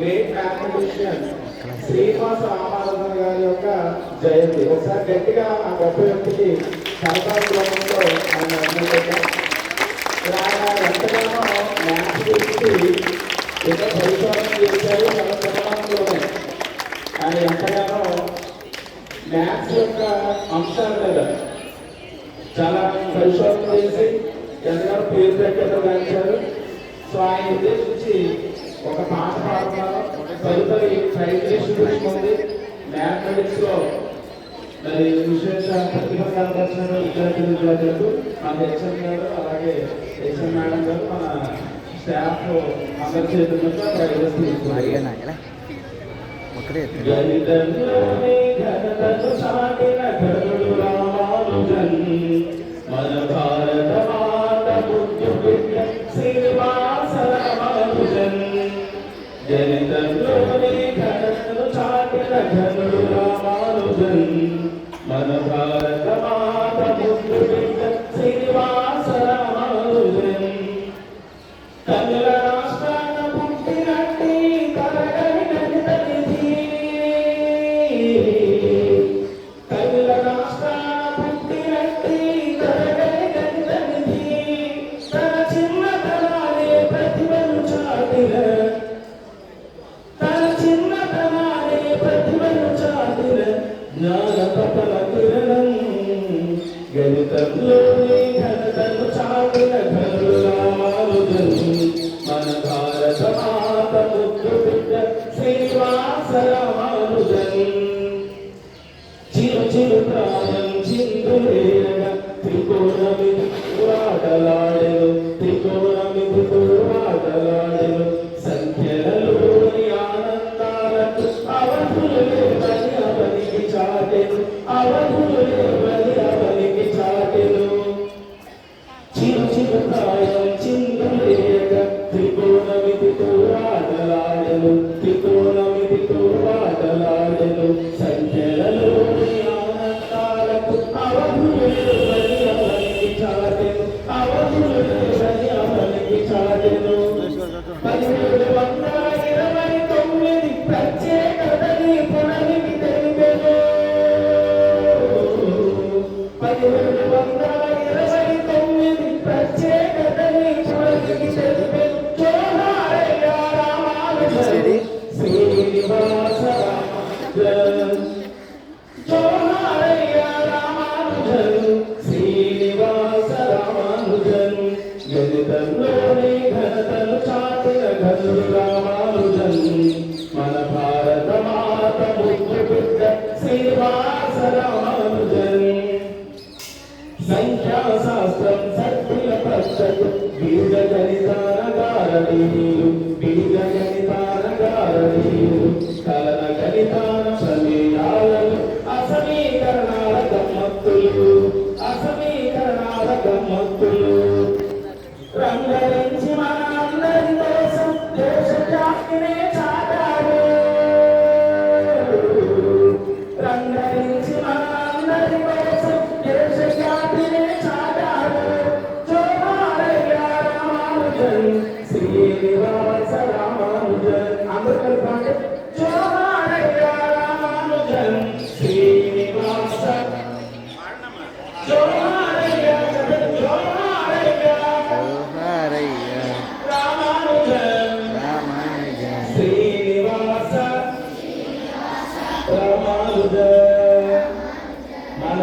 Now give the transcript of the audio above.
Great mathematician Srinivasa Ramanandan గారి యొక్క జయంతి. ఒకసారి గట్టిగా ఆ గొప్ప వ్యక్తికి కనకాలంలో ఆయన ఎంతగానో మ్యాథ్స్ గురించి ఎన్నో పరిశోధన చేశారు. తన చిన్నతనంలోనే ఆయన ఎంతగానో మ్యాథ్స్ యొక్క అంశాల మీద చాలా పరిశోధన చేసి ఎంతగానో పేరు ప్రఖ్యాతలు. సో ఆయన ఉద్దేశించి ఒక పాట పాడుతున్నారు. తదుపరి సైంటిస్ట్ ఉంది మ్యాథమెటిక్స్ లో మరి విశేష ప్రతిభ కనబరిచిన విద్యార్థులకు మన హెచ్ఎం గారు అలాగే హెచ్ఎం మేడం గారు మన స్టాఫ్ అందరి చేతులతో మన భారత మాత శ్రీనివాస రామానుజన్ జనితంలోని ఘనతను చాటిన ఘనుడు రామానుజన్ మన భారత మాత ముద్దు బిడ్డ శ్రీనివాస రామానుజన్ తమిళ రాష్ట్రాన పుట్టినట్టి తరగని గణితనిధి తమిళ రాష్ట్రాన పుట్టినట్టి తరగని గణితనిధి తన చిన్నతనాలే ప్రతిభను చాటిన జ్ఞానపటల కిరణం గణితంలోని ఘనతను చాటిన ఘనుడు రామానుజన్ మన భారత మాత ముద్దు బిడ్డ శ్రీనివాస రామానుజన్ చిరు చిరు ప్రాయం చిందులేరగా త్రికోణమిది ఆటలాడెను త్రికోణమిది ఆటలాడెను సంఖ్యలలోని ఆనందాలకు అవధులు లేవని అవనికి చాటెను అవధులు లేవని అవనికి చాటెను చిరు చిరు ప్రాయం చిందులేరగా త్రికోణమిదితో ఆటలాడెను త్రికోణమిదితో ఆటలాడెను సంఖ్యలలోని ఆనందాలకు అవధులు లేవని అవనికి చాటెను అవధులు లేవని అవనికి చాటెను 1729 ప్రత్యేకతని పునరికి తెలిపెను 1729 ప్రత్యేకతని పునరికి తెలిపెను జోహారయ్య రామానుజన్ శ్రీనివాస రామానుజన్ జోహారయ్య రామానుజన్ శ్రీనివాస రామానుజన్ గణితంలోని ఘనతను చాటిన ఘనుడు రామానుజన్ మన భారత మాత ముద్దు బిడ్డ శ్రీనివాస రామానుజన్ సంఖ్యాశాస్త్రం సత్తుల పద్ధతి బీజగణితానగారణీయులు బీజగణితానగారణీయులు కలన గణితాన ప్రమేయాలను అసమీకరణాల గమ్మత్తులు అసమీకరణాల గమ్మత్తులు రంగరించి మన అందరి కోసం దేశ జాతినే చాటాడు రంగరించి మన అందరి కోసం దేశ జాతినే చాటాడు జోహారయ్య రామానుజన్ శ్రీనివాస రామానుజన్ అందరూ కలిపి జోహారయ్య రామానుజన్ శ్రీనివాస జోహారయ్య జోహారయ్య రామానుజన్ శ్రీనివాస రామానుజన్ మన